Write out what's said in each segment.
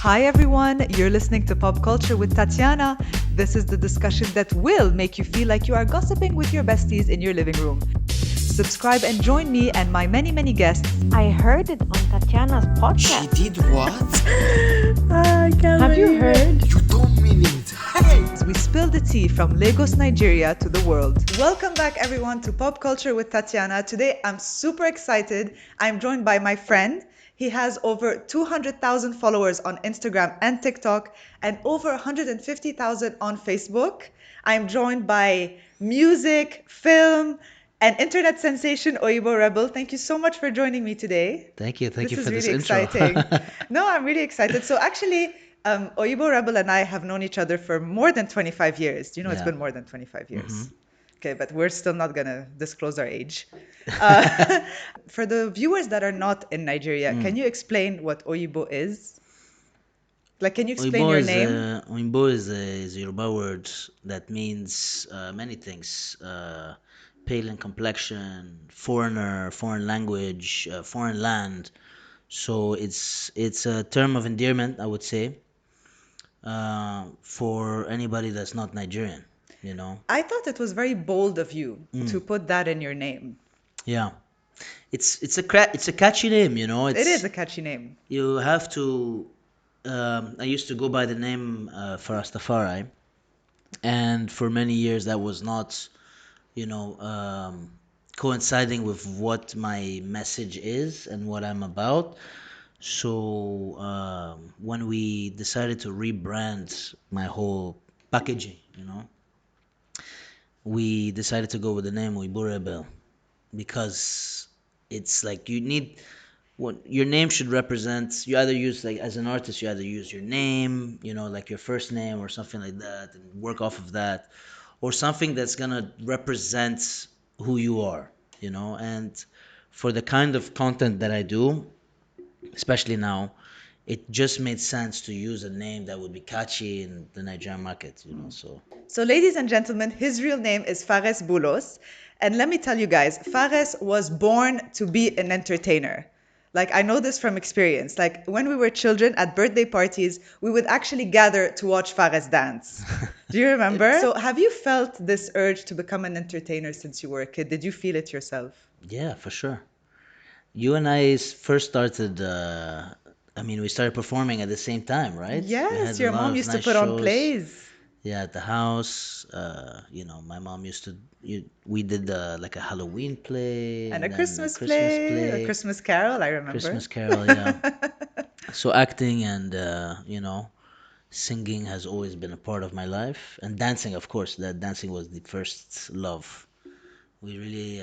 Hi everyone, you're listening to Pop Culture with Tatiana. This is the discussion that will make you feel like you are gossiping with your besties in your living room. Subscribe and join me and my many guests. I heard it on Tatiana's She podcast. did what? I can't Have you heard? You don't mean it. Hey! We spill the tea from Lagos, Nigeria to the world. Welcome back everyone to Pop Culture with Tatiana. Today I'm super excited. I'm joined by my friend. He has over 200,000 followers on Instagram and TikTok and over 150,000 on Facebook. I'm joined by music, film, and internet sensation Oyibo Rebel. Thank you so much for joining me today. Thank you for This is this really intro. exciting. No, I'm really excited. So actually, Oyibo Rebel and I have known each other for more than 25 years. Do you know it's Yeah. been more than 25 years? Mhm. Okay, but we're still not gonna disclose our age. For the viewers that are not in Nigeria, can you explain what Oyibo is? Like, can you explain your name? Oyibo is a Yoruba word that means many things. Pale in complexion, foreigner, foreign language, foreign land. So it's a term of endearment, I would say, for anybody that's not Nigerian. You know. I thought it was very bold of you to put that in your name. Yeah. It's a catchy name. You know. It is It's a catchy name. you have to. I used to go by the name Farastafari, and for many years that was not, coinciding with what my message is and what I'm about. So when we decided to rebrand my whole packaging, we decided to go with the name Oyibo Rebel because it's like you need what your name should represent. You either use, like, as an artist, you either use your name, like your first name or something like that, and work off of that, or something that's gonna represent who you are, and for the kind of content that I do, especially now, it just made sense to use a name that would be catchy in the Nigerian market, so So, ladies and gentlemen, his real name is Fares Bulos. And let me tell you guys, Fares was born to be an entertainer. Like, I know this from experience. Like, when we were children at birthday parties, we would actually gather to watch Fares dance. Do you remember? So, have you felt this urge to become an entertainer since you were a kid? Did you feel it yourself? yeah, for sure. You and I first started. We started performing at the same time, right? We Yes, had a your lot mom of used to nice put on shows. plays. Yeah, at the house. My mom used to. We did like a Halloween play And and a then a Christmas Christmas play, a play, Christmas carol, I remember. Christmas Carol. Yeah. So acting and singing has always been a part of my life, and dancing, of course. That dancing was the first love. We really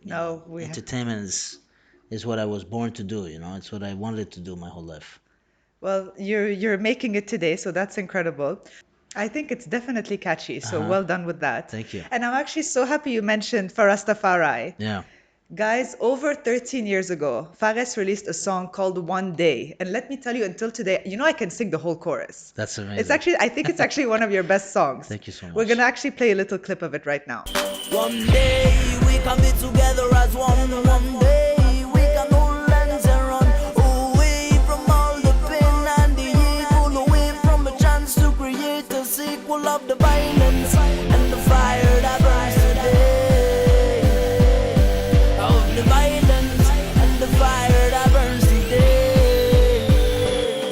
No, we entertainment is what I was born to do. It's what I wanted to do my whole life. Well, you're making it today, so that's incredible. I think it's definitely catchy, so Uh-huh. well done with that. Thank you. And I'm actually so happy you mentioned Farastafari. Yeah. Guys, over 13 years ago, Fares released a song called One Day. And let me tell you, until today, I can sing the whole chorus. That's amazing. I think it's actually one of your best songs. Thank you so much. We're going to actually play a little clip of it right now. One day we can be together as one. One day we can hold hands and run away from all the pain and the evil, away from a chance to create a sequel of the violence and the fire that burns today. Of the violence and the fire that burns today.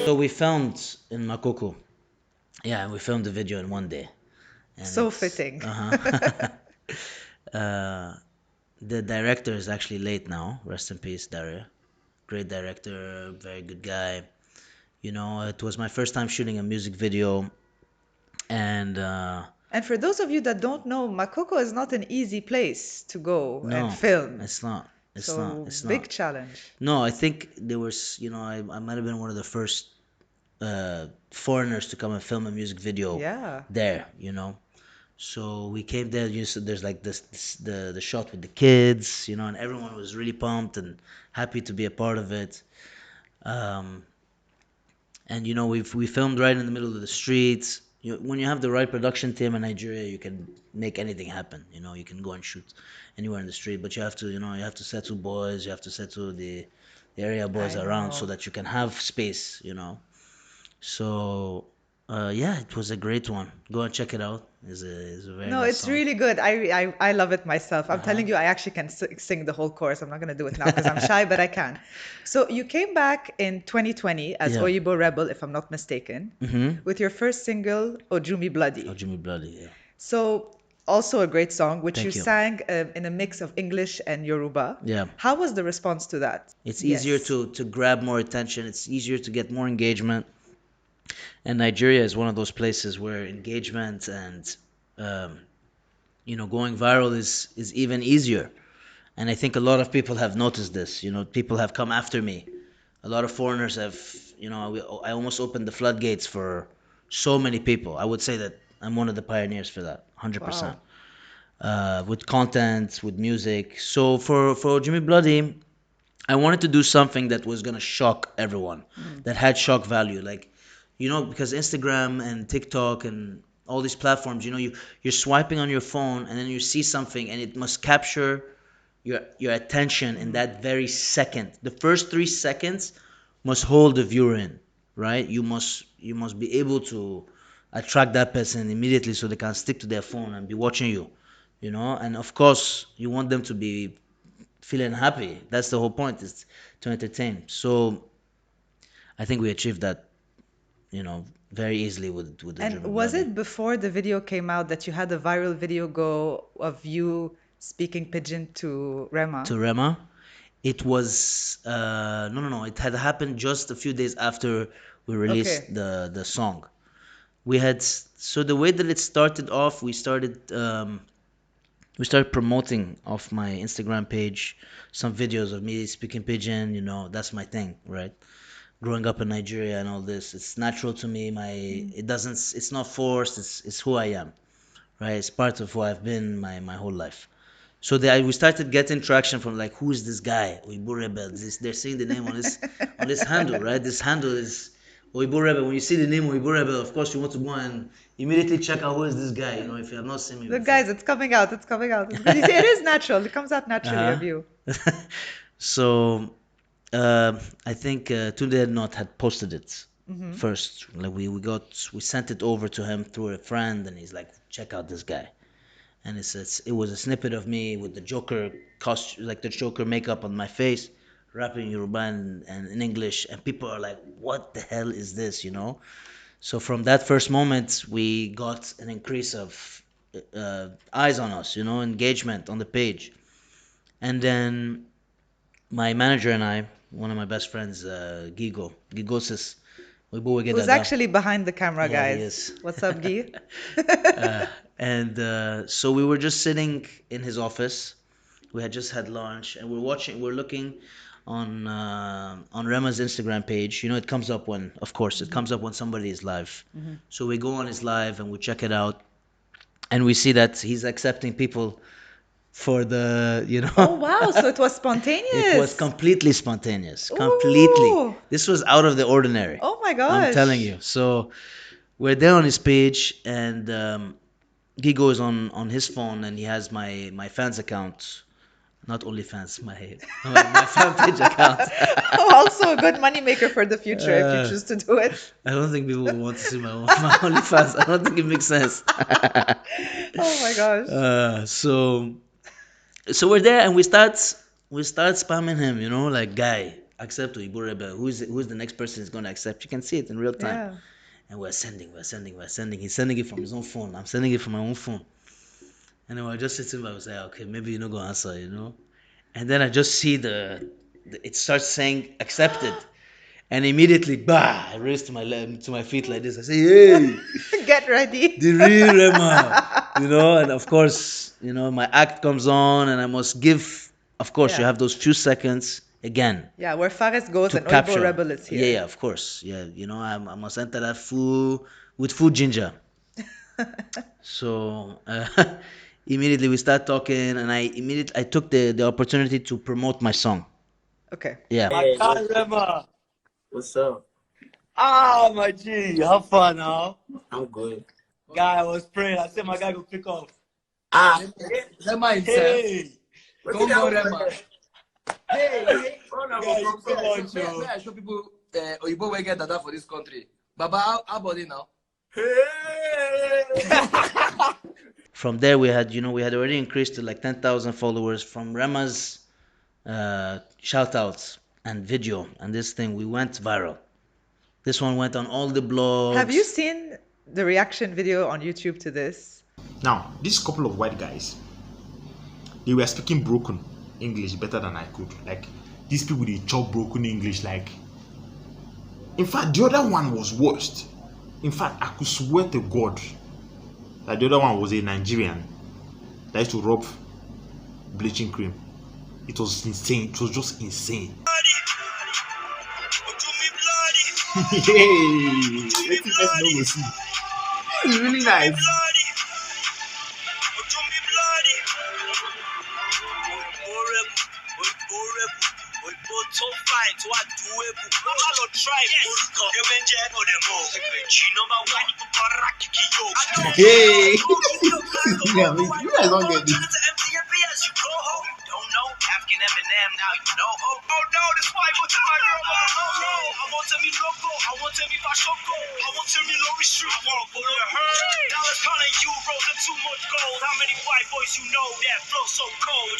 So we filmed in Makoko. Yeah, and we filmed the video in one day. And So it's- fitting. Uh-huh. The director is actually late now. Rest in peace, Dario. Great director, very good guy. It was my first time shooting a music video, and And for those of you that don't know, Makoko is not an easy place to go no, and film. it's not. It's So not. It's big not. challenge. No, I think there was, I might have been one of the first foreigners to come and film a music video Yeah. there. So we came there. There's like the shot with the kids, and everyone was really pumped and happy to be a part of it. Um, and we filmed right in the middle of the streets. When you have the right production team in Nigeria, you can make anything happen. You can go and shoot anywhere in the street, but you have to settle boys, you have to settle the the area boys I around so know. that you can have space, you know. So yeah, it was a great one. Go and check it out. It's a very No, nice it's song. really good. I love it myself. I'm Uh-huh. telling you, I actually can sing the whole chorus. I'm not going to do it now because I'm shy, but I can. So you came back in 2020 as Yeah. Oyibo Rebel, if I'm not mistaken, Mm-hmm. with your first single, Ojumi Oh, Bloody. Jimmy Bloody, yeah. So also a great song, which you Thank you. sang in a mix of English and Yoruba. Yeah. How was the response to that? It's easier Yes. to grab more attention. It's easier to get more engagement. And Nigeria is one of those places where engagement and um, going viral is even easier. And I think a lot of people have noticed this. People have come after me. A lot of foreigners have, I almost opened the floodgates for so many people. I would say that I'm one of the pioneers for that, 100%. Wow. With content, with music. So for Jimmy Bloody, I wanted to do something that was gonna shock everyone, Mm. that had shock value. Like, because Instagram and TikTok and all these platforms, you're swiping on your phone and then you see something and it must capture your attention in that very second. The first 3 seconds must hold the viewer in, right? You must be able to attract that person immediately so they can stick to their phone and be watching you, and of course you want them to be feeling happy. That's the whole point, is to entertain. So I think we achieved that, very easily with the And German was Bloody. it before the video came out that you had a viral video go of you speaking pidgin to Rema? To Rema, it was no. It had happened just a few days after we released Okay. the song. So the way that it started off, we started promoting off my Instagram page some videos of me speaking pidgin. That's my thing, right? Growing up in Nigeria and all this, it's natural to me. It's not forced. It's who I am, right? It's part of who I've been my whole life. So we started getting traction from, like, who is this guy, Oyibo Rebel? They're saying the name on this handle, right? This handle is Oyibo Rebel. When you see the name Oyibo Rebel, of course you want to go and immediately check out who is this guy. If you have not seen me The before. guys, it's coming out. It's coming out. Because you see, it is natural. It comes out naturally of you. Uh-huh. So I think Tunde Not had posted it first. Like we sent it over to him through a friend, and he's like, check out this guy. And it was a snippet of me with the Joker costume, like the Joker makeup on my face, rapping Yoruba and in English, and people are like, "What the hell is this?" So from that first moment, we got an increase of eyes on us, engagement on the page, and then my manager and I, one of my best friends, Gigo says, "Oyibo Wege Who's Dada." actually behind the camera, Yeah, he guys? is. What's up, Guy? And so we were just sitting in his office. We had just had lunch, and we're looking on Rema's Instagram page. It comes up when, of course, it comes up when somebody is live. So we go on his live and we check it out, and we see that he's accepting people for the, Oh, wow. So it was it was spontaneous. completely spontaneous, completely. Ooh. This was out of the ordinary. Oh my I'm telling gosh. you. So we're there on his page, and Gigo is on his phone, and he has my fans account, not only fans, my fan page account. Also a good moneymaker for the future if you Uh, choose to do it. I don't think people will want to see my OnlyFans. I don't think it makes sense. Oh my gosh. So we're there, and we start spamming him, like, guy, accept Oyibo Rebel. Who's the next person is gonna accept? You can see it in real time. Yeah. And we're sending. He's sending it from his own phone. I'm sending it from my own phone. And then we're just sitting by, I was like, okay, maybe you're not gonna answer. And then I just see it starts saying accepted. And immediately, bah, I raised to my feet like this. I say, hey, Get ready. the real Rema, and of course, my act comes on, and I must give, of course, you Yeah. have those few seconds again Yeah, where Fares goes to and Oibo capture. Rebel is Yeah, here. yeah, of course. Yeah, I must enter that with full ginger. So immediately we start talking, and I took the opportunity to promote my song. Okay. Yeah. My guy Rema. What's up? Ah, my G, have fun now. I'm good. Guy, I was praying. I said my guy go pick off. Ah, Rema himself. Hey, don't go Rema. Hey, Guy, you so much, yo. May I show people Oyibo will get data for this country. Baba, how about it now? From there, we had already increased to like 10,000 followers from Rema's shout outs and video. And this thing, we went viral. This one went on all the blogs. Have you seen the reaction video on YouTube to this? Now, this couple of white guys, they were speaking broken English better than I could. Like, these people, they chop broken English. Like, in fact, the other one was worst. In fact, I could swear to God that the other one was a Nigerian that used to rub bleaching cream. It was insane. It was just insane. Hey, let me know we see. This is really nice. Hey, you guys don't get this.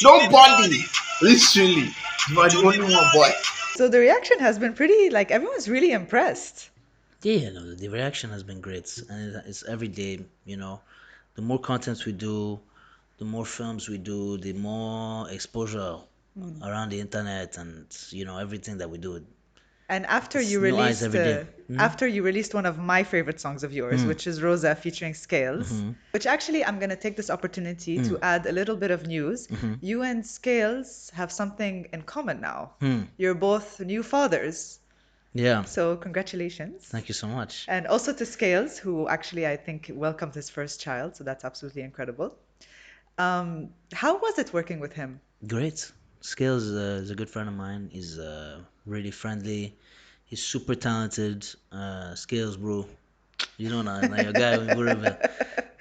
Nobody, literally, you are the only one, boy. So the reaction has been pretty, like, everyone's really impressed. Yeah, no, the reaction has been great, and it's every day. The more content we do, the more films we do, the more exposure around the internet, and everything that we do. And after It's you new eyes released every day. after you released one of my favorite songs of yours, which is Rosa featuring Scales, which actually I'm going to take this opportunity to add a little bit of news. You and Scales have something in common now. You're both new fathers. Yeah, So congratulations. thank you so much. And also to Scales, who actually I think welcomed his first child, so that's absolutely incredible. How was it working with him? Great. Scales is a good friend of mine. He's really friendly. He's super talented. Scales, bro. You know, now your guy, Oyibo Rebel.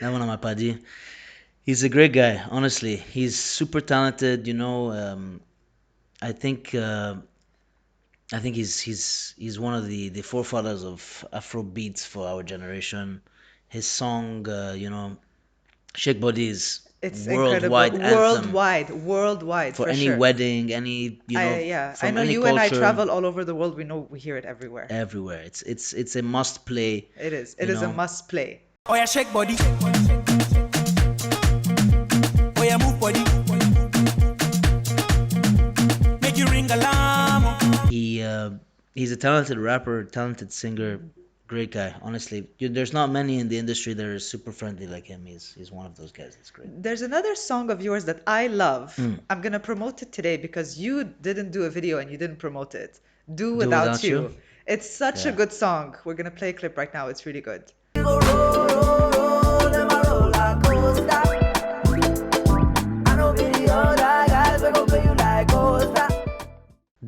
That one of my paddy. He's a great guy, honestly. He's super talented. I think he's one of the forefathers of Afro beats for our generation. His song, Shake Body is It's worldwide incredible. anthem Worldwide, for for any sure. wedding, any I from know any you and I culture, travel all over the world. We know we hear it everywhere. everywhere. It's a must play. It is. It you is a know. must play. Oh yeah, shake body. Oh yeah, move body. Make you ring alarm. He's a talented rapper, talented singer, great guy. Honestly, there's not many in the industry that are super friendly like him. He's one of those guys. That's great. There's another song of yours that I love. I'm gonna promote it today because you didn't do a video and you didn't promote it. Do Without You. It's such a Yeah. good song. We're gonna play a clip right now. It's really good.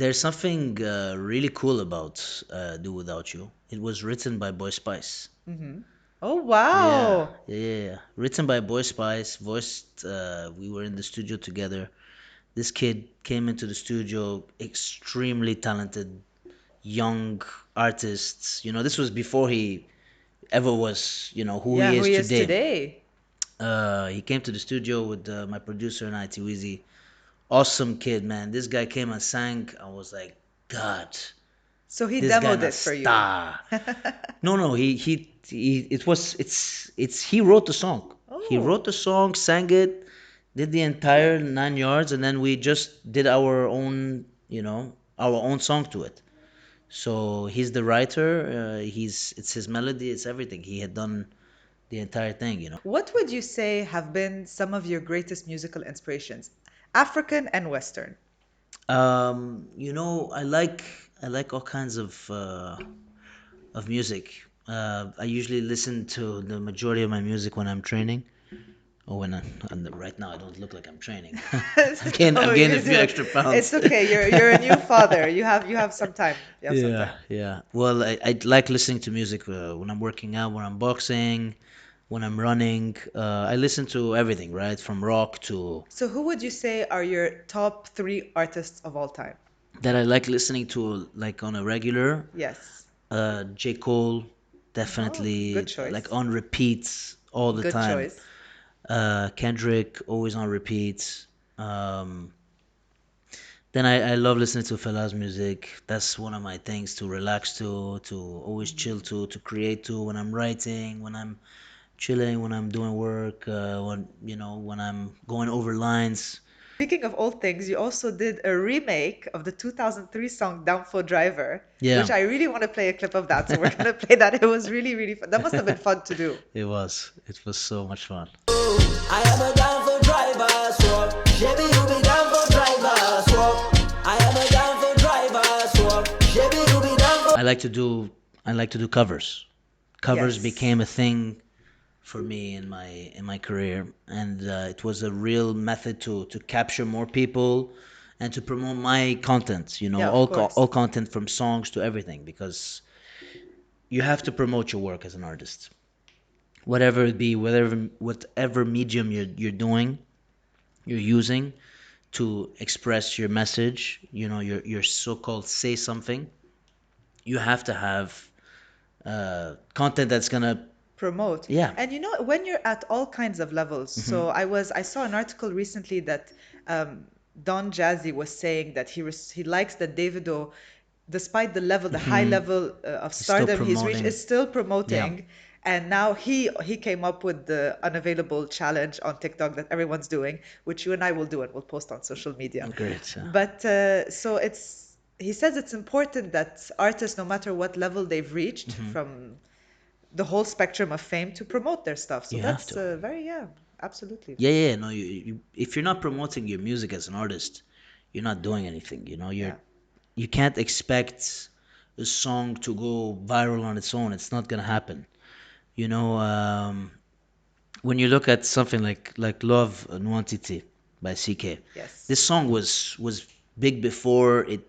There's something really cool about Do Without You. It was written by Boy Spice. Oh wow. Yeah. Written by Boy Spice, voiced. We were in the studio together. This kid came into the studio, extremely talented, young artists. This was before he ever was, who Yeah, he who is he is today. today. He came to the studio with my producer and I, Tiwizi. Awesome kid, man. This guy came and sang. I was like, God, So he this guy demoed na it for you. star. No. He wrote the song. He Oh. wrote the song, sang it, did the entire 9 yards, and then we just did our own, our own song to it. So he's the writer. It's his melody. It's everything. He had done the entire thing. What would you say have been some of your greatest musical inspirations, African and Western? I like all kinds of music. I usually listen to the majority of my music when I'm training, or and right now I don't look like I'm training. I'm gaining a few extra pounds. It's okay. You're a new father. You have some time. You have some time. Yeah. Well, I like listening to music when I'm working out, when I'm boxing, when I'm running. I listen to everything, right? From rock to So who would you say are your top three artists of all time? that I like listening to like on a regular. Yes. J. Cole, Oh, good definitely like choice. on repeats all the Good time. choice. Kendrick, always on repeats. Um, then I love listening to Fela's music. That's one of my things to relax to always chill to create to when I'm writing, when I'm chilling, when I'm doing work, when I'm going over lines. Speaking of old things, you also did a remake of the 2003 song Downfall Driver, Yeah. which I really want to play a clip of that. So we're going to play that. It was really, really fun. That must have been fun to do. It was. It was so much fun. I am a down for driver swap. Chevy, you be down for driver swap. I am a down for driver swap. Chevy, you be down for. I like to do covers. Covers Yes. became a thing for me in my career, and it was a real method to capture more people and to promote my content. Yeah, of All course. content from songs to everything, because you have to promote your work as an artist, whatever it be, whatever medium you're doing, you're using to express your message. Your so-called say something. You have to have content that's gonna, Promote. yeah. And you know, when you're at all kinds of levels, Hmm. so I saw an article recently that Don Jazzy was saying that he likes that Davido, despite the high Hmm. level of He's still stardom he's reached, promoting. is still Yeah. promoting. And now he came up with the unavailable challenge on TikTok that everyone's doing, which you and I will do and we'll post on social media. Great. Yeah. But so he says it's important that artists, no matter what level they've reached Hmm. from the whole spectrum of fame, to promote their stuff. So You have that's to. very, yeah, absolutely. Yeah. No. If you're not promoting your music as an artist, you're not doing anything. Yeah. You can't expect a song to go viral on its own. It's not gonna happen. You know, when you look at something like Love Nwantiti by CK, Yes. this song was big before it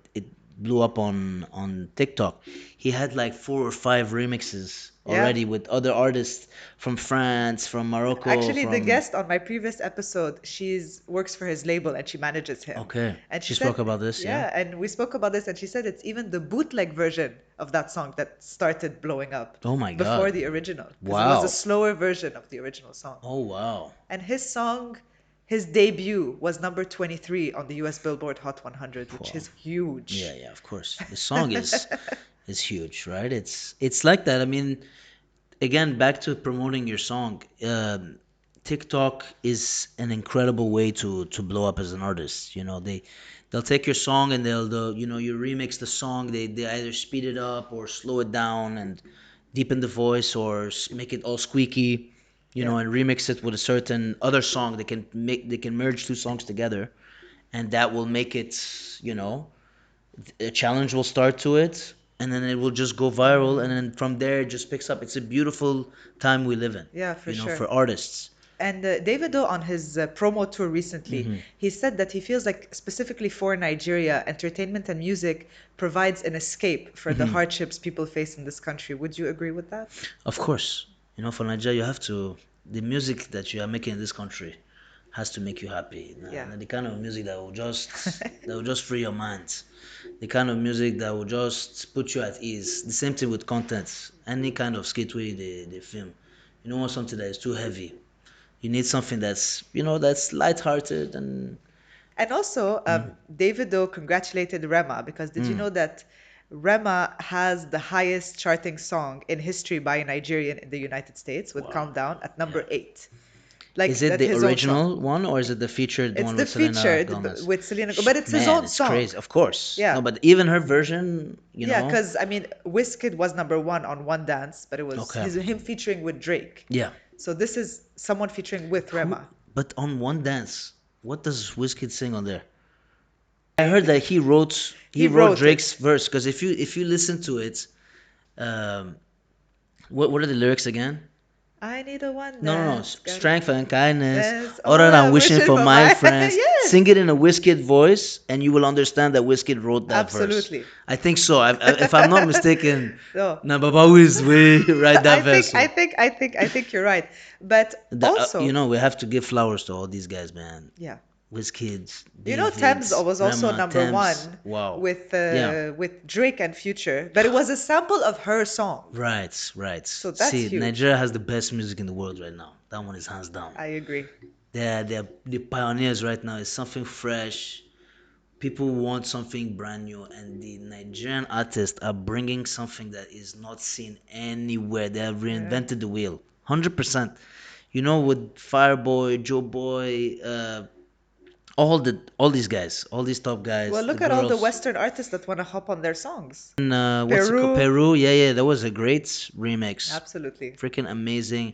blew up on TikTok. He had like 4 or 5 remixes Yeah. already with other artists from France, from Morocco, Actually, the from. guest on my previous episode, she's works for his label and she manages him. Okay, And she she spoke said, about this, yeah. yeah, and we spoke about this, and she said it's even the bootleg version of that song that started blowing up Oh my before God. the original, because it was a Wow. slower version of the original song. Oh wow. And his song, his debut was number 23 on the US Billboard Hot 100, which Wow. is huge. Yeah, of course. The song is huge, right? It's like that. I mean, again, back to promoting your song. TikTok is an incredible way to blow up as an artist. They'll take your song and you remix the song. They either speed it up or slow it down and deepen the voice or make it all squeaky. Yeah. And remix it with a certain other song. They can merge 2 songs together, and that will make it. A challenge will start to it, and then it will just go viral, and then from there it just picks up. It's a beautiful time we live in, Yeah, for sure. for artists. And Davido on his promo tour recently, Hmm. he said that he feels like specifically for Nigeria, entertainment and music provides an escape for the Hmm. hardships people face in this country. Would you agree with that? Of course, for Nigeria, you have to. The music that you are making in this country has to make you happy. Yeah. The kind of music that will just free your mind. The kind of music that will just put you at ease. The same thing with content. Any kind of skit way they film. You don't want something that is too heavy. You need something that's lighthearted and. And also, Davido congratulated Rema because did you know that Rema has the highest charting song in history by a Nigerian in the United States with Wow. Countdown at number Yeah. 8. Like Is it that's the his own song. original one or is it the featured It's one the with Selena featured Gomez? with Selena, but it's his Man, own it's song. crazy. Of course. Yeah. No, but even her version, Yeah, because I mean, Wizkid was number 1 on One Dance, but it was Okay. him featuring with Drake. Yeah. So this is someone featuring with Rema. But on One Dance, what does Wizkid sing on there? I heard that he wrote He wrote wrote Drake's it. verse, because if you listen to it, um, what are the lyrics again? I need a one No. dance. Strength and kindness. That's All all that I'm I'm wishing wishing for for my my friends. yes. Sing it in a Wizkid voice, and you will understand that Wizkid wrote that verse. Absolutely. I think so. If I'm not mistaken, No. Nababawu is way write that verse. I think you're right. But also, We have to give flowers to all these guys, man. yeah. Wizkids, You know, David, Thames was also Rema, number Thames. one Wow. Yeah. with Drake and Future, but it was a sample of her song. Right, right. So that's See, huge. Nigeria has the best music in the world right now. That one is hands down. I agree. They're the pioneers right now. It's something fresh. People want something brand new, and the Nigerian artists are bringing something that is not seen anywhere. They have Yeah. reinvented the wheel, 100%. You know, with Fireboy, Joe Boy, all these guys, all these top Well, guys, the look at all the girls. Western artists that want to hop on their songs. And what's it called? Peru. Peru. Yeah, yeah, that was a great remix. Absolutely. Freaking amazing.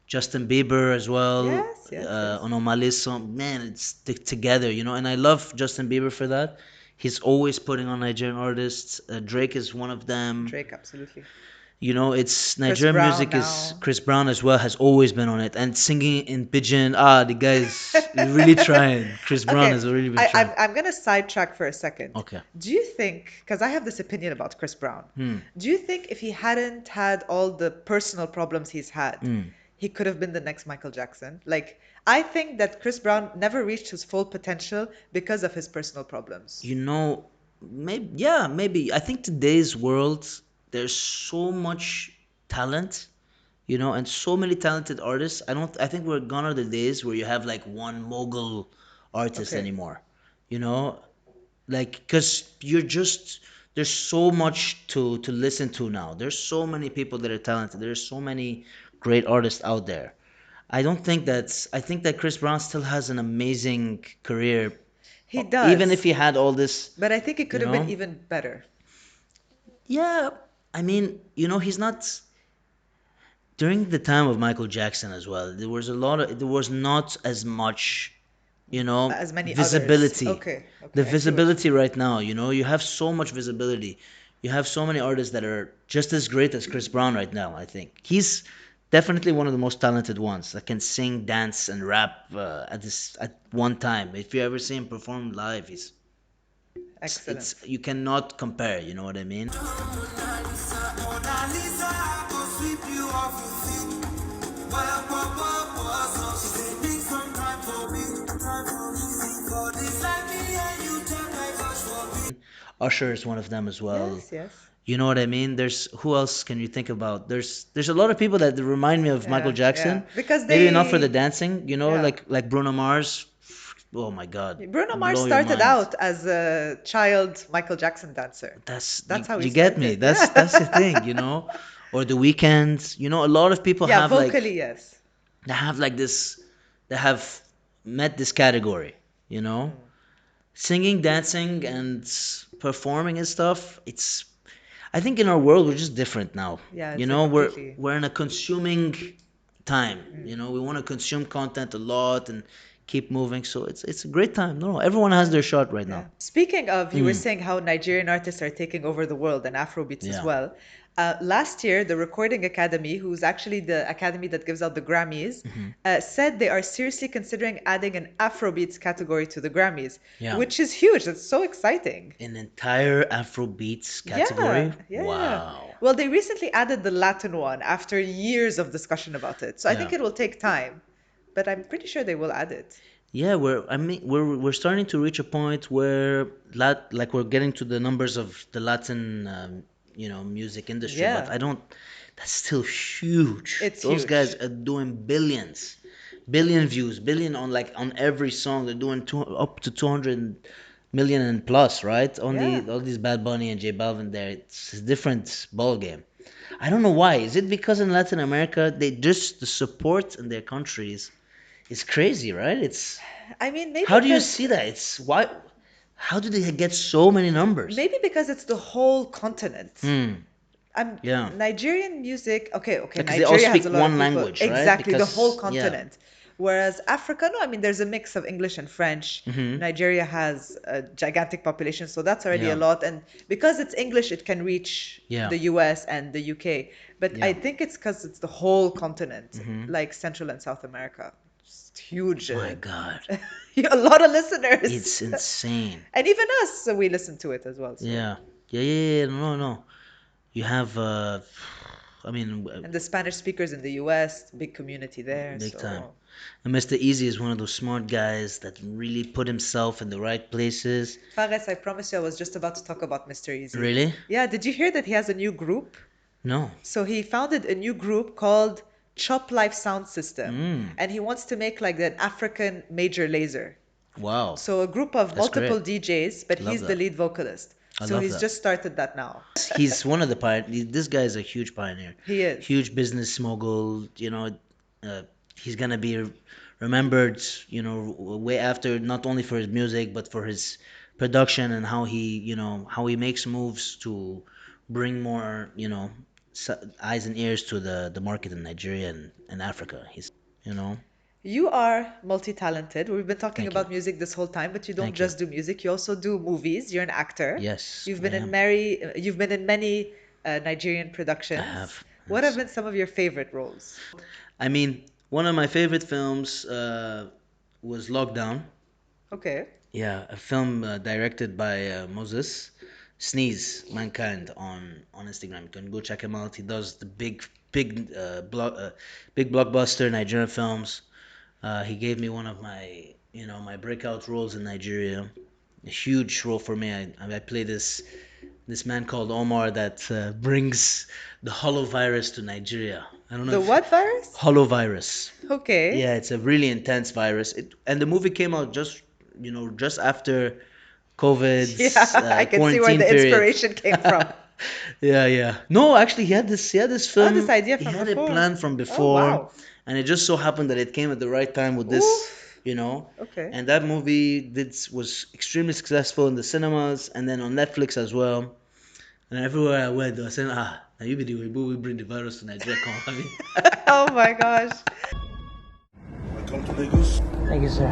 Justin Bieber as well. Yes, yes, yes. Onomale song. Man, it's stick together, you know. And I love Justin Bieber for that. He's always putting on Nigerian artists. Drake is one of them. Drake, absolutely. You know, it's Chris Nigerian Brown music is now. Chris Brown as well has always been on it. And singing in pidgin. Ah, the guy's really trying. Chris Brown Okay, has really been I, trying. I'm gonna sidetrack for a second. Okay. Do you think, because I have this opinion about Chris Brown, Hmm. do you think if he hadn't had all the personal problems he's had, Hmm. he could have been the next Michael Jackson? Like, I think that Chris Brown never reached his full potential because of his personal problems. You know, maybe, yeah, maybe. I think today's world, there's so much talent, you know, and so many talented artists. I think we're gone are the days where you have like one mogul artist Okay. anymore, you know, like, because there's so much to listen to now. There's so many people that are talented. There's so many great artists out there. I think that Chris Brown still has an amazing career, He even if does, he had all this, but I think it you could have been know. even better. Yeah, I mean, you know, he's not during the time of Michael Jackson as well. There was not as much, you know, As many others. visibility. Okay, The okay, I see what you visibility mean. right now, you know, you have so much visibility. You have so many artists that are just as great as Chris Brown right now, I think. He's definitely one of the most talented ones that can sing, dance, and rap at one time. If you ever see him perform live, it's Excellent. you cannot compare, you know what I mean? Usher is one of them as well. Yes, yes. You know what I mean? There's who else can you think about? There's a lot of people that remind me of Michael Yeah, yeah. Jackson. Because Maybe not for the they, dancing, you know, yeah. like Bruno Mars. Oh my God, Bruno Mars blow your started mind. out as a child Michael Jackson dancer. That's That's how he you get me. started. Yeah. That's the thing, you know. Or The Weeknd. You know, a lot of people Yeah, have like vocally, yes. they have like this. They have met this category, you know. Mm. Singing, dancing, and performing and stuff. I think in our world we're just different now. Yeah, You it's like know, completely. we're in a consuming time. You Mm. know, we want to consume content a lot and keep moving. So it's a great time. No, everyone has Yeah. their shot right Yeah. now. Speaking of, you were Mm, saying how Nigerian artists are taking over the world and Afrobeats as yeah. well. Last year, the Recording Academy, who's actually the academy that gives out the Grammys, Hmm. said they are seriously considering adding an Afrobeats category to the Grammys, Yeah. which is huge. That's so exciting. An entire Afrobeats Yeah, category. yeah, yeah. Wow. Well, they recently added the Latin one after years of discussion about it. So I Yeah. think it will take time, but I'm pretty sure they will add it. Yeah, we're starting to reach a point where like we're getting to the numbers of the Latin you know, music industry, but Yeah, I don't that's still huge. it's Those guys huge. are doing billions. Billion views, billion on like on every song. They're doing up to 200 million and plus, right? Yeah. Only all these Bad Bunny and J Balvin there. It's a different ball game. I don't know why. Is it because in Latin America they just the support in their countries is crazy, right? It's I mean, maybe how do you because see that? It's why? How do they get so many numbers? maybe because it's the whole continent. Hmm. Yeah. Nigerian music, okay, okay, Because they all Nigeria has speak a lot of one people, language, right? exactly, the whole Because yeah. continent. Whereas Africa, no, I mean, there's a mix of English and French. Hmm. Nigeria has a gigantic population, so that's already a Yeah. lot. And because it's English, it can reach Yeah. the US and the UK. But I Yeah. think it's because it's the whole continent, Hmm. like Central and South America. It's huge. My God, A lot of listeners. it's insane. And even us, so we listen to it as well. So Yeah. Yeah. Yeah. Yeah. No. No. You have I mean, And the Spanish speakers in the US, big community there. big time. So And Mr. Easy is one of those smart guys that really put himself in the right places. Fares, I promise you, I was just about to talk about Mr. Easy. Really? Yeah, did you hear that he has a new group? No. So he founded a new group called Chop Life Sound System, Mm. and he wants to make like an African Major Lazer. Wow. So a group of That's multiple great. DJs, but Love he's the that. lead vocalist. I So love he's that. just started that now. He's one of the pioneers. This guy is a huge pioneer. He is. Huge business mogul. He's gonna be remembered, way after, not only for his music but for his production and how he makes moves to bring more, eyes and ears to the market in Nigeria and Africa. You know. You are multi-talented. We've been talking Thank you. about music this whole time, but you don't Thank you. just do music. You also do movies. You're an actor. Yes, You've I been in am. you've been in many Nigerian productions. I have. What have Yes. been some of your favorite roles? I mean, one of my favorite films was Lockdown. Okay. Yeah, a film directed by Moses Sneeze Mankind on Instagram. You can go check him out. He does the big blockbuster Nigerian films. He gave me one of my breakout roles in Nigeria. A huge role for me. I play this man called Omar that brings the hollow virus to Nigeria. I don't know The if what virus? hollow virus. Okay. Yeah, it's a really intense virus. And the movie came out just after COVID's Yeah, I can see where quarantine the period. inspiration came from. Yeah, yeah. No, actually, he had this film. this idea He from had before. it planned from Oh, before, wow. and it just so happened that it came at the right time with this, Oof. Okay. And that movie was extremely successful in the cinemas and then on Netflix as well. And everywhere I went, they were saying, now you be the Oyibo, we bring the virus to Nigeria. Come on, I mean. Oh my gosh. Welcome to Lagos. Thank you, sir.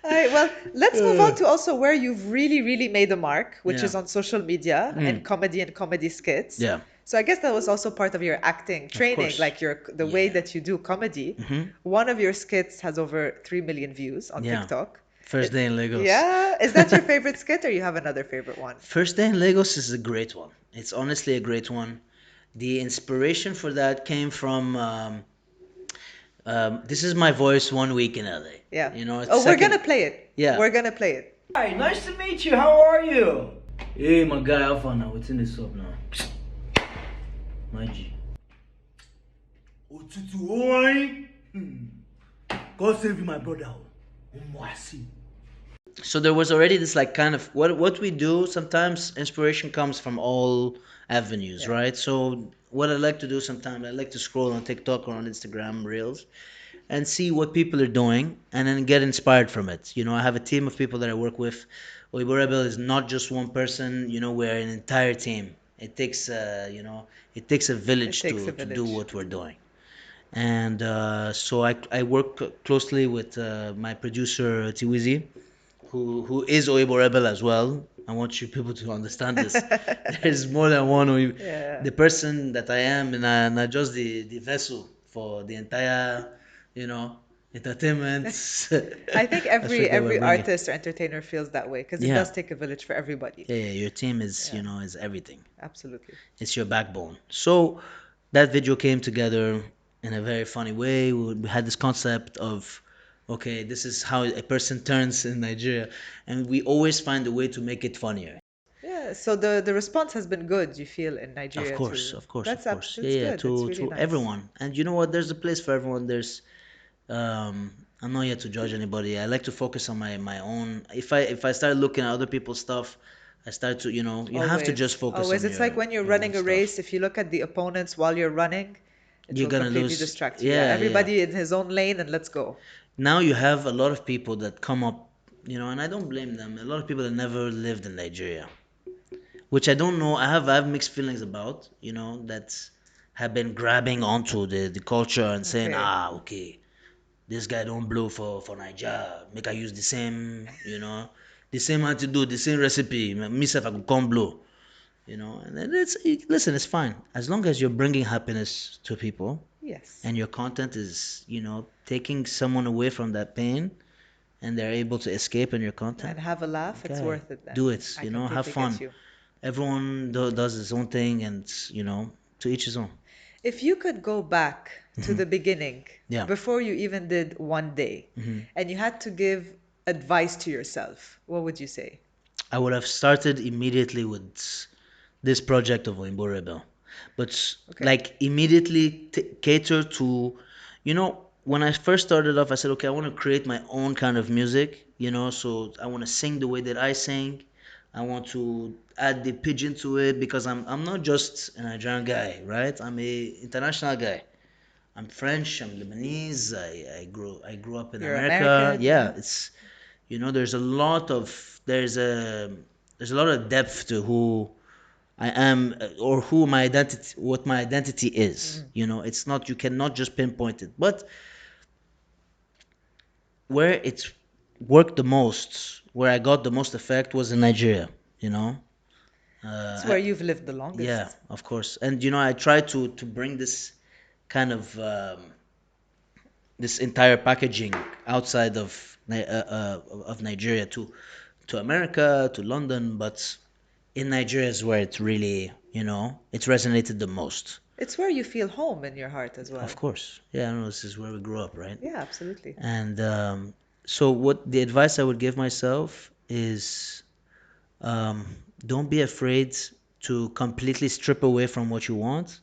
All right, well, let's move on to also where you've really, really made a mark, which Yeah. is on social media and comedy skits. Yeah. So I guess that was also part of your acting training, course. like the way Yeah. that you do comedy. One of your skits has over 3 million views on Yeah. TikTok. First day in Lagos. Yeah, is that your favorite skit, or you have another favorite one? First day in Lagos is a great one. It's honestly a great one. The inspiration for that came from this is my voice 1 week in LA. Yeah. It's Oh, we're second- gonna play it. Yeah. We're gonna play it. Hi, nice to meet you. How are you? Hey, my guy, how far now? What's in this up now? My G. Otutu oi. God save you, my brother. Umwasi. So there was already this like kind of what we do. Sometimes inspiration comes from all avenues, right? So what I like to do sometimes, I like to scroll on TikTok or on Instagram Reels and see what people are doing and then get inspired from it. I have a team of people that I work with. Oyibo Rebel is not just one person. We're an entire team. It takes it takes a village It takes to a do village. what we're doing. And so I work closely with my producer Tiwizi, who is Oyibo Rebel as well. I want you people to understand this. There's more than one Oyibo. Yeah. The person that I am, and not just the vessel for the entire, entertainment. I think every aspect that we're bringing. artist or entertainer feels that way because it Yeah. does take a village for everybody. Yeah, your team is is everything. Absolutely. It's your backbone. So that video came together in a very funny way. We had this concept of, okay, this is how a person turns in Nigeria, and we always find a way to make it funnier. Yeah. So the response has been good, you feel, in Nigeria Of course, too. of course, That's of course. It's Yeah, good. to It's really to nice. everyone. And you know what? There's a place for everyone. I'm not here to judge anybody. I like to focus on my own. If I start looking at other people's stuff, I start to, you have to Always. just focus Always. on It's like when you're your running own a stuff. race, if you look at the opponents while you're running, it You're will gonna completely lose. distract you. Yeah, yeah. Everybody in his own lane and let's go. Now you have a lot of people that come up, and I don't blame them. A lot of people that never lived in Nigeria, which I don't know. I have mixed feelings about, that have been grabbing onto the culture and saying, Okay. okay, this guy don't blow for Nigeria. Make I use the same antidote, the same recipe. Myself, I could come blow, And then listen, it's fine as long as you're bringing happiness to people Yes. and your content is taking someone away from that pain and they're able to escape in your content, And have a laugh, it's okay, worth it then. do it. I You know, have completely get fun. you. Everyone does his own thing, and to each his own. If you could go back to Hmm. the beginning, Yeah. before you even did one day, Hmm. and you had to give advice to yourself, what would you say? I would have started immediately with this project of Oyibo Rebel, but Okay. like immediately cater to, when I first started off, I said, okay, I want to create my own kind of music, so I want to sing the way that I sing. I want to add the pigeon to it because I'm not just a Nigerian guy, right? I'm a international guy. I'm French, I'm Lebanese, I grew up in You're America. American, Yeah, yeah. it's there's a lot of there's a lot of depth to who I am, or who my identity, what my identity is. Mm. It's not, you cannot just pinpoint it. But where it's worked the most, where I got the most effect was in Nigeria. You know, It's uh, where I, you've lived the yeah, longest. of course. And I try to bring this kind of this entire packaging outside of Nigeria to America, to London, but in Nigeria is where it really, it's resonated the most. It's where you feel home in your heart as Of well. course. Yeah, I know this is where we grew up, right? Yeah, absolutely. And so what the advice I would give myself is, um, don't be afraid to completely strip away from what you want,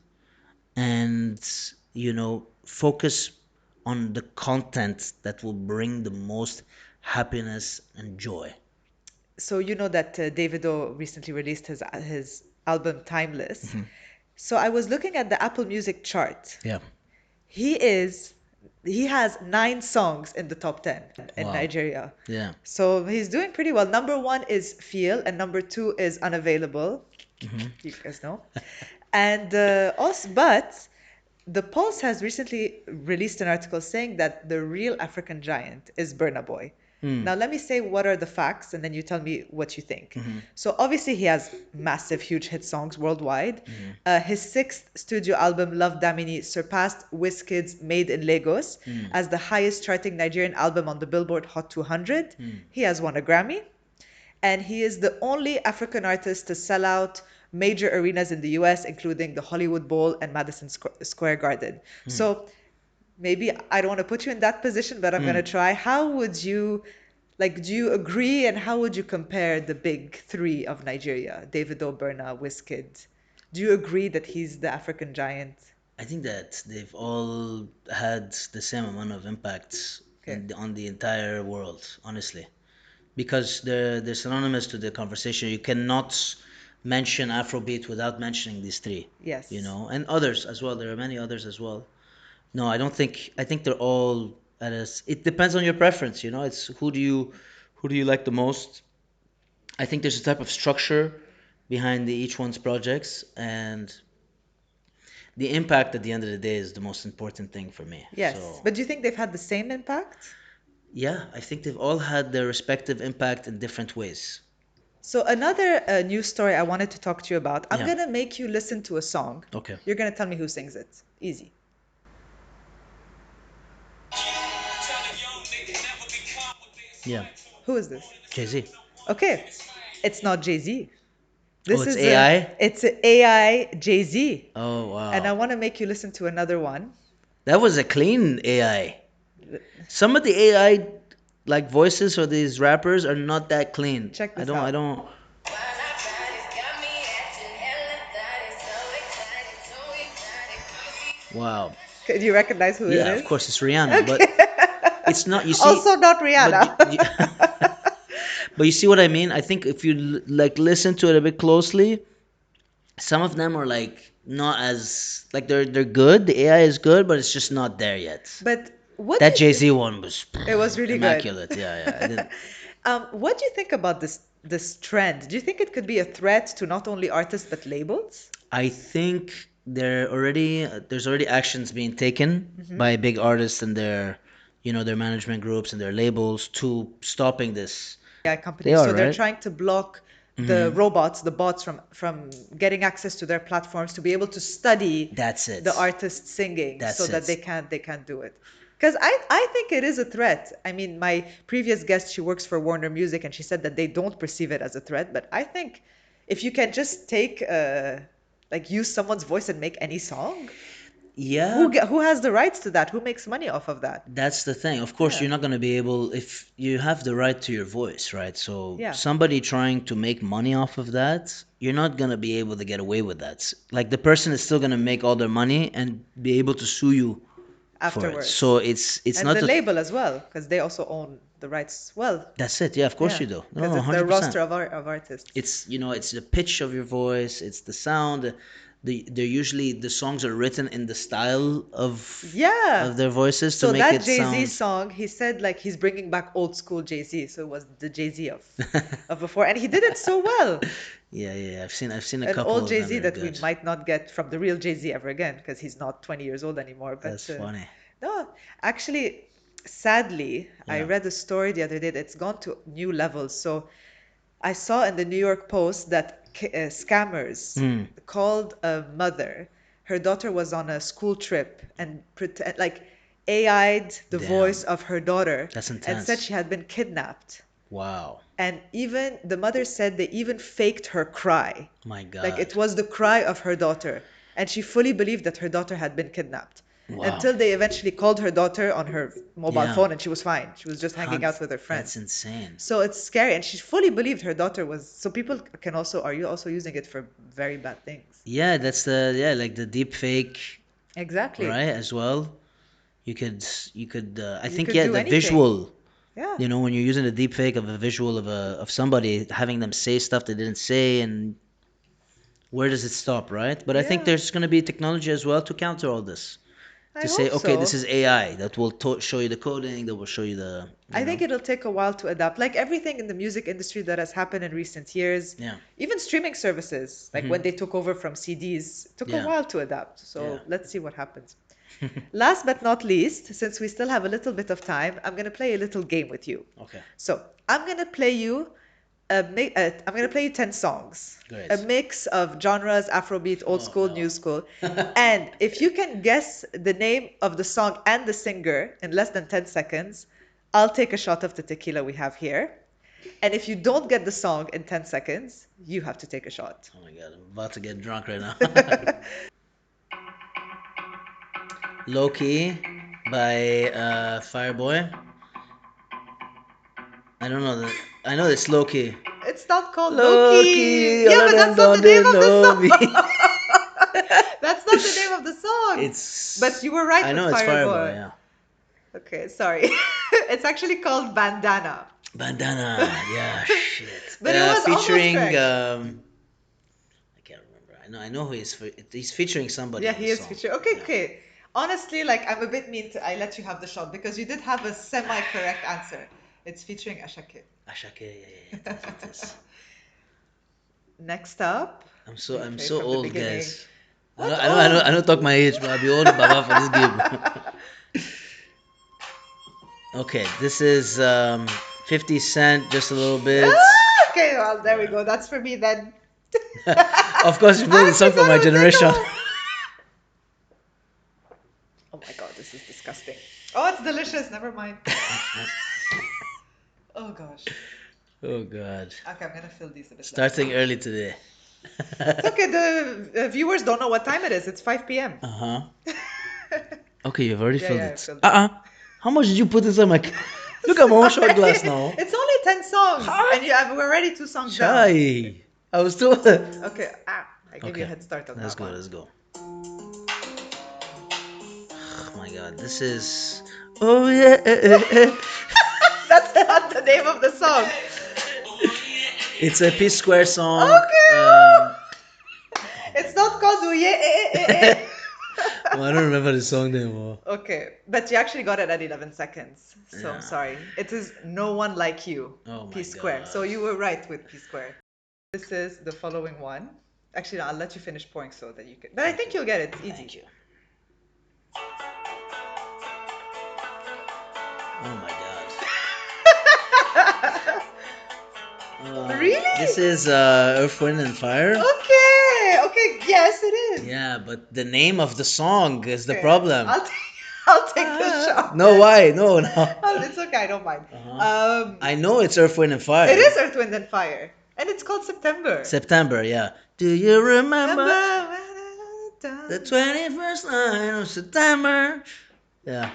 and focus on the content that will bring the most happiness and joy. So you know that Davido recently released his album Timeless. Mhm. So I was looking at the Apple Music chart. Yeah. He is he has 9 songs in the top 10 in Wow. Nigeria. Yeah. So he's doing pretty well. Number 1 is Feel and number 2 is Unavailable. Hmm. You guys know. And also, but the Pulse has recently released an article saying that the real African giant is Burna Boy. Mm. Now, let me say what are the facts, and then you tell me what you think. Mhm. So, obviously, he has massive, huge hit songs worldwide. Mhm. His sixth studio album, Love Damini, surpassed Wizkid's Made in Lagos Mm. as the highest charting Nigerian album on the Billboard Hot 200. Mm. He has won a Grammy, and he is the only African artist to sell out major arenas in the US, including the Hollywood Bowl and Madison Square Garden. So maybe I don't want to put you in that position, but I'm going to Mm. try. How would you, like, do you agree, and how would you compare the big three of Nigeria, Davido, Burna, Wizkid? Do you agree that he's the African giant? I think that they've all had the same amount of impact Okay. on the entire world, honestly, because they're synonymous to the conversation. You cannot mention Afrobeat without mentioning these three, Yes. and others as well. There are many others as well. No, I don't think. I think they're all it depends on your preference. It's who do you like the most. I think there's a type of structure behind each one's projects, and the impact at the end of the day is the most important thing for me. Yes. So, But do you think they've had the same impact? yeah, I think they've all had their respective impact in different ways. So another news story I wanted to talk to you about. I'm Yeah. gonna make you listen to a song. Okay. You're gonna tell me who sings it. Easy. Yeah. Who is this? Jay-Z. Okay, it's not Jay-Z. Oh, This it's is AI? it's a AI Jay-Z. Oh, And I wow. want to make you listen to another one. That was a clean AI. Some of the AI like voices for these rappers are not that clean. Check I this don't I out. don't Wow. Do you recognize who it Yeah, of is? course it's Rihanna, but Okay. it's not, you see, Also not but Rihanna. but you see what I mean? I think if you like listen to it a bit closely, some of them are like not as like they're good. The AI is good, but it's just not there yet. But what That do you Jay-Z one was It was really good. immaculate. Yeah, yeah. I didn't. What do you think about this trend? Do you think it could be a threat to not only artists but labels? I think there's already actions being taken Mm-hmm. by big artists and their management groups and their labels to stopping this. AI They companies. are, So they're right? trying to block the Hmm. robots, the bots from getting access to their platforms to be able to study That's it. the artist singing That's so that it. they can't do it. Because I think it is a threat. I mean, my previous guest, she works for Warner Music, and she said that they don't perceive it as a threat. But I think if you can just take, like, use someone's voice and make any song, Yeah, who has the rights to that? Who makes money off of that? that's the thing. Of course, Yeah. you're not going to be able if you have the right to your voice, right? So Yeah. somebody trying to make money off of that, you're not going to be able to get away with that. Like the person is still going to make all their money and be able to sue you for it. Afterwards. So it's And not the a, label as well, because they also own the rights. Well, that's it. Yeah, of course yeah, you do. No, because no, it's their 100%. roster of artists. It's it's the pitch of your voice, it's the sound. They're usually the songs are written in the style Yeah. of their voices to So make that it Jay-Z sound. song, he said like he's bringing back old school Jay-Z. So it was the Jay-Z of before, and he did it so well. Yeah. I've seen a An couple old of them Jay-Z that are that we good. might not get from the real Jay-Z ever again because he's not 20 years old anymore. But That's funny. no, actually, sadly, I Yeah. read a story the other day that's gone to new levels. So I saw in the New York Post that scammers Hmm. called a mother. Her daughter was on a school trip and like AI'd the Damn. voice of her daughter That's and said intense. she had been kidnapped. Wow. And even the mother said they even faked her cry. My Like it God. was the cry of her daughter. And she fully believed that her daughter had been kidnapped. Wow. Until they eventually called her daughter on her mobile Yeah. phone and she was fine. She was just hanging out with her friends. That's insane. So it's scary. And she fully believed her daughter was. So people can also. Are you also using it for very bad things? Yeah, that's like the deep fake, Exactly. right? As well. You could I You think could yeah, do the anything. visual, Yeah. when you're using a deep fake of a visual of somebody having them say stuff they didn't say, and where does it stop, right? But I think Yeah. there's going to be technology as well to counter all this. I To say, hope okay, this so. is AI that will show you the coding, that will show you the, I think it'll take a while to adapt. Like everything in the music industry that has happened in recent years, yeah. even streaming services, like when they took over from CDs, took a Yeah. while to adapt. So Yeah. let's see what happens. Last but not least, since we still have a little bit of time, I'm going to play a little game with you. Okay. So I'm going to play you I'm going to play you 10 songs. Great. A mix of genres, Afrobeat, old Oh, school, no. new school. And if you can guess the name of the song and the singer in less than 10 seconds, I'll take a shot of the tequila we have here. And if you don't get the song in 10 seconds, you have to take a shot. Oh my God, I'm about to get drunk right now. Low Key by Fireboy. I don't know that. I know it's Low Key. It's not called Low Loki. Key, Yeah, all but of that's them not the name of don't the know me. song. That's not the name of the song. It's. But you were right I with know it's Fireboy. Fireboy. Yeah. Okay, sorry. It's actually called Bandana. Bandana. Yeah. Shit. But it was almost featuring. correct. I can't remember. I know who he's featuring somebody. Yeah, in he the is song. featured. Okay, Yeah. okay. Honestly, like I'm a bit mean to I let you have the shot because you did have a semi-correct answer. It's featuring Ashake. Ashake. Yeah. It is. Next up, I'm we play so from the old, beginning. guys. What I don't talk my age, but I'll be old baba for this game. Okay, this is 50 Cent, just a little bit. Okay, well there we go. That's for me then. Of course, you know the song from my generation. Oh my god, this is disgusting. Oh, it's delicious. Never mind. Oh gosh. Oh God. Okay, I'm gonna fill these a bit. Starting early today. It's okay. The viewers don't know what time it is. It's 5 p.m. Uh-huh. Okay, you've already Yeah, filled yeah, I it. filled it. How much did you put inside my... Look at my own shot glass now. It's only 10 songs, and we're already 2 songs down. Shy. I was still... Okay, I gave you a head start on Let's that go, one. let's go. Oh my God, this is... Oh yeah. That's not the name of the song. It's a P Square song. Okay. It's not called Uye. Well, I don't remember the song name. Okay, but you actually got it at 11 seconds. So I'm Yeah. sorry. It is No One Like You, Oh my P Square. God. So you were right with P Square. This is the following one. Actually, no, I'll let you finish pouring so that you can. But I think you'll get it. It's easy. Thank you. Oh my God. Really? This is Earth, Wind, and Fire. Okay. Okay. Yes, it is. Yeah, but the name of the song is the Okay, problem. I'll take the shot. No, then. why? No, no. Oh, it's okay. I don't mind. I know it's Earth, Wind, and Fire. It is Earth, Wind, and Fire, and it's called September. September, yeah. Do you remember Remember the 21st night of September? Yeah.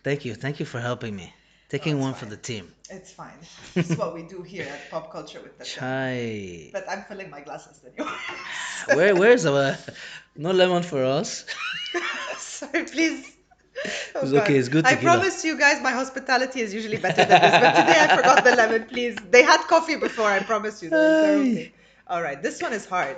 Thank you for helping me. Taking it's one for fine. the team. It's fine. This is what we do here at Pop Culture with the Chai. But I'm filling my glasses than yours. Where's our no lemon for us? Sorry, please. Oh, It's God. okay, it's good I tequila. promise you guys my hospitality is usually better than this, but today I forgot the lemon, please. They had coffee before, I promise you. They're okay. All right, this one is hard.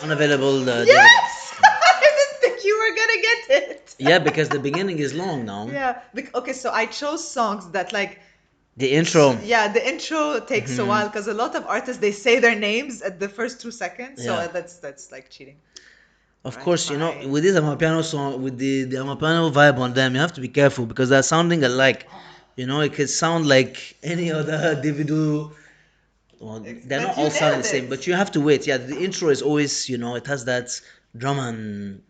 Unavailable dividends. Yes! I didn't think you were gonna get it. Yeah, because the beginning is long now. Yeah. Okay, so I chose songs that like The intro. yeah, the intro takes a while because a lot of artists they say their names at the first 2 seconds, so Yeah. that's like cheating. Of Right, course, you know, fine. with this Amapiano song, with the Amapiano vibe on them, you have to be careful because they're sounding alike. You know, it could sound like any other Davido. Well, they're But not you all sounding nailed the same, it. but you have to wait. Yeah, the intro is always, you know, it has that drum and.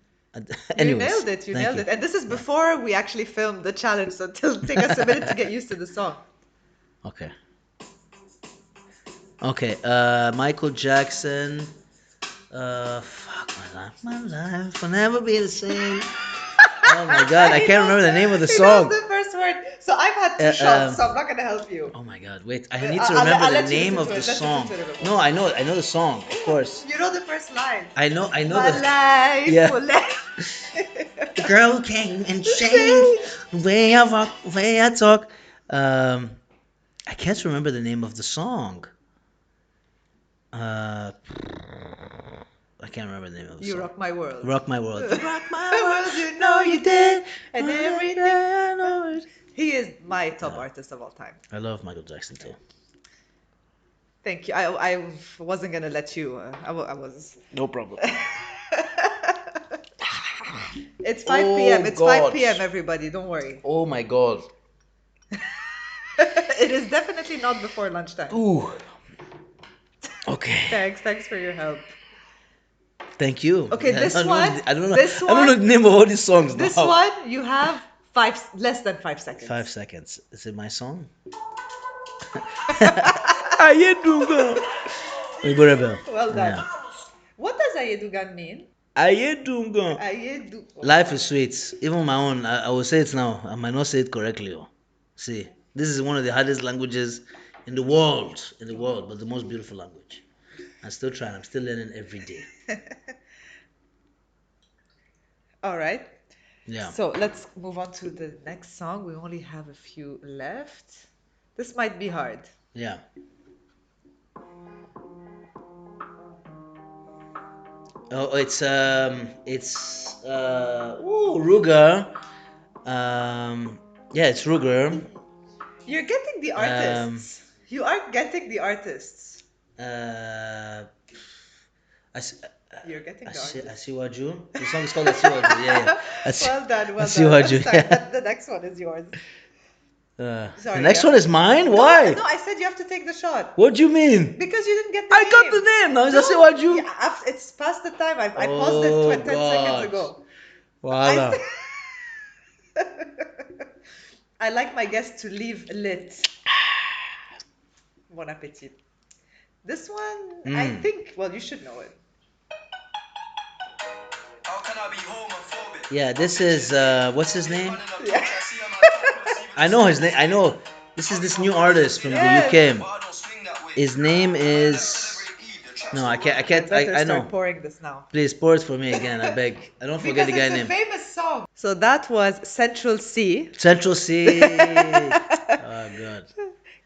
Anyways, You nailed it. You thank nailed it. And this is before we actually filmed the challenge, so it'll take us a minute to get used to the song. Okay. Okay. Michael Jackson. Fuck my life will never be the same. Oh my God, I can't remember the name of the He song. knows the first word. So I've had two shots, so I'm not gonna help you. Oh my God, wait! I But need to I'll remember the let you name listen of to the it. Let's song. listen to it. No, I know the song, of course. You know the first line. I know My the life Yeah. will never. the girl who came and changed the way I walk, the way I talk. I can't remember the name of the song. I can't remember the name of the You song. rock my world. Rock My World. Rock my world, you know you did, and everything. I know it. He is my top artist of all time. I love Michael Jackson too. Thank you. I wasn't gonna let you. I was. No problem. It's 5 p.m. It's 5 God. p.m. Everybody, don't worry. Oh my God. It is definitely not before lunchtime. Ooh. Okay. Thanks for your help. Thank you. Okay, I this don't know one- the- I don't know. this I don't know one- the name of all these songs This now. one you have less than 5 seconds. 5 seconds. Is it my song? Ayedunga. Oyibo Rebel. Well done. Yeah. What does Ayedugan mean? Ayedunga. Ayedu. Life is sweet. Even my own, I will say it now. I might not say it correctly. Oh. See, this is one of the hardest languages in the world, but the most beautiful language. I'm still trying. I'm still learning every day. All right. Yeah. So let's move on to the next song. We only have a few left. This might be hard. Yeah. Oh, it's Ruger. Yeah, it's Ruger. You're getting the artists. You are getting the artists. You're getting the artists. Asiwaju. The song is called Asiwaju. Yeah. Well done. Asiwaju. Sorry, Yeah. the next one is yours. The Sorry, next yeah. one is mine. Why? No, I said you have to take the shot. What do you mean? Because you didn't get the I name. got the name. Now it's No, Asiwaju. yeah, it's past the time. I paused it Oh, 10 seconds God. ago. Voila. I like my guests to leave lit. Bon appetit. This one, I think, well, you should know it. Yeah, this is what's his name? Yeah. I know his name. I know. This is this new artist from Yes. the UK. His name is. No, I can't. Better I start know. pouring this now. Please pour it for me again. I beg. I don't forget Because the guy it's a name. famous song. So that was Central C. Central C. Oh God.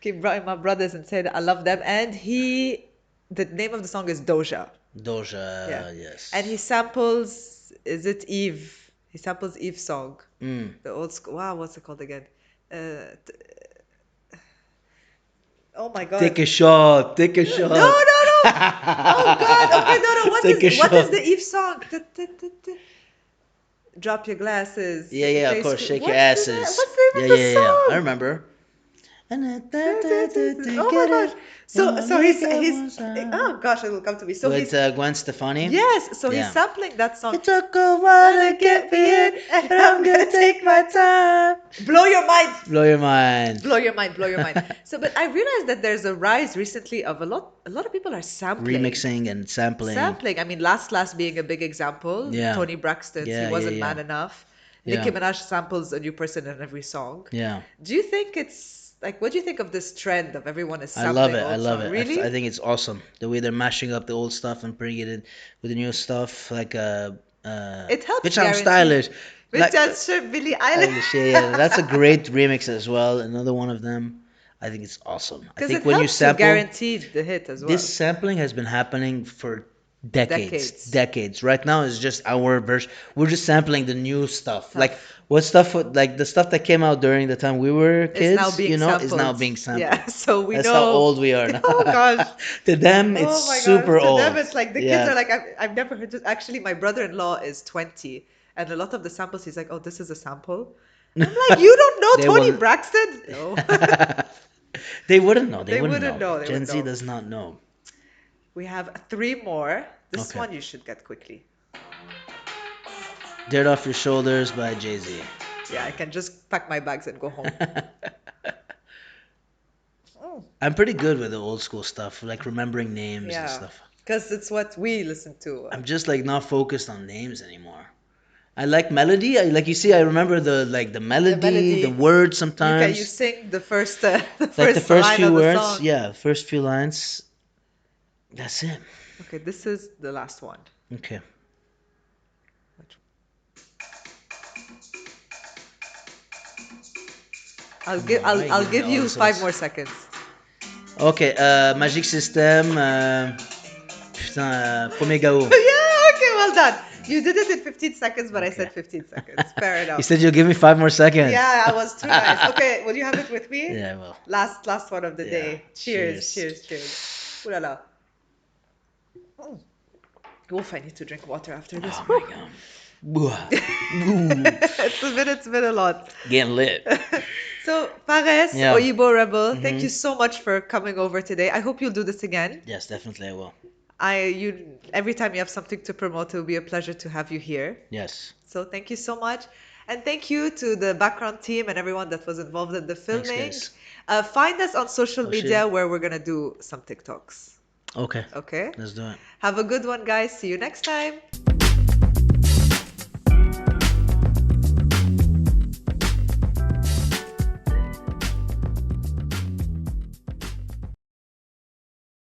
He brought in my brothers and said, I love them. And the name of the song is Doja. Doja. Yeah. Yes. And he samples, is it Eve? He samples Eve's song. Mm. The old school, wow, what's it called again? Oh my God. Take a shot. Take a shot. No. Oh God. Okay, no. What Take a is shot. the Eve song? Drop your glasses. Yeah, of Face course. screw- Shake your What's the asses. What's the name of the Yeah. song? I remember. Oh my gosh. So he's oh gosh, it will come to me. So With he's Gwen Stefani. yes, so he's Yeah. sampling that song. It took a while to get me in, And but I'm gonna take my time. blow your mind. Blow your mind. Blow your mind, blow your mind. So, but I realized that there's a rise recently of a lot of people are sampling. Remixing and sampling. Sampling. I mean, Last being a big example. Yeah. Tony Braxton's He Yeah, yeah, Wasn't yeah. Man Enough. Yeah. Nicki Minaj samples a new person in every song. Yeah. Do you think it's like, what do you think of this trend of everyone is I love sampling it. I old love songs? it. Really? I think it's awesome the way they're mashing up the old stuff and bringing it in with the new stuff. Like It helps bitch, I'm guarantee. stylish. With Like that shit, Billie Eilish. Eilish, yeah, that's a great remix as well. Another one of them. I think it's awesome. I Because think it when you helps you sample, guarantee the hit as well. this sampling has been happening for decades. Decades. Decades. Right now is just our version. We're just sampling the new stuff. Like Stuff. what stuff? Like the stuff that came out during the time we were It's kids. now being You know, is now sampled. being sampled. Yeah, so we That's know. how old we are now. Oh gosh. To them, it's Oh my super gosh. To old. them, it's like the kids Yeah. are like, I've never heard this. Actually, my brother-in-law is 20, and a lot of the samples, he's like, oh, this is a sample. I'm like, you don't know They Tony will- Braxton? No. They wouldn't know. They, They wouldn't wouldn't know. know, they Gen wouldn't Z know. does not know. We have three more. This Okay. one you should get quickly. Dirt Off Your Shoulders by Jay Z. Yeah, I can just pack my bags and go home. Oh, I'm pretty good with the old school stuff, like remembering names and yeah. stuff. Because it's what we listen to. I'm just like not focused on names anymore. I like melody. Like you see, I remember the melody, the melody. words You sometimes. sing the first Like the first line few of the words, song. yeah, first few lines. That's it. Okay, this is the last one. Okay. I'll give give me all you the 5 sauce. more seconds. Ok, Magic System. Putain, Premier Gao. Yeah, okay, well done. You did it in 15 seconds, but I said Okay. 15 seconds. Fair enough. You said you'll give me 5 more seconds. Yeah, I was too nice. Okay, will you have it with me? Yeah, well. Last one of the Yeah. day. Cheers, Cheers. cheers. Ooh la la. Mm. Oof, I need to drink water after this. Oh my god. Ooh. It's been a lot. Getting lit. So, Pares, Yeah. Oyibo Rebel, thank Mhm. you so much for coming over today. I hope you'll do this again. Yes, definitely I will. Every time you have something to promote, it will be a pleasure to have you here. Yes. So thank you so much. And thank you to the background team and everyone that was involved in the Thanks, filming. guys. Find us on social Oh, media shit. where we're going to do some TikToks. Okay. Okay? Let's do it. Have a good one, guys. See you next time.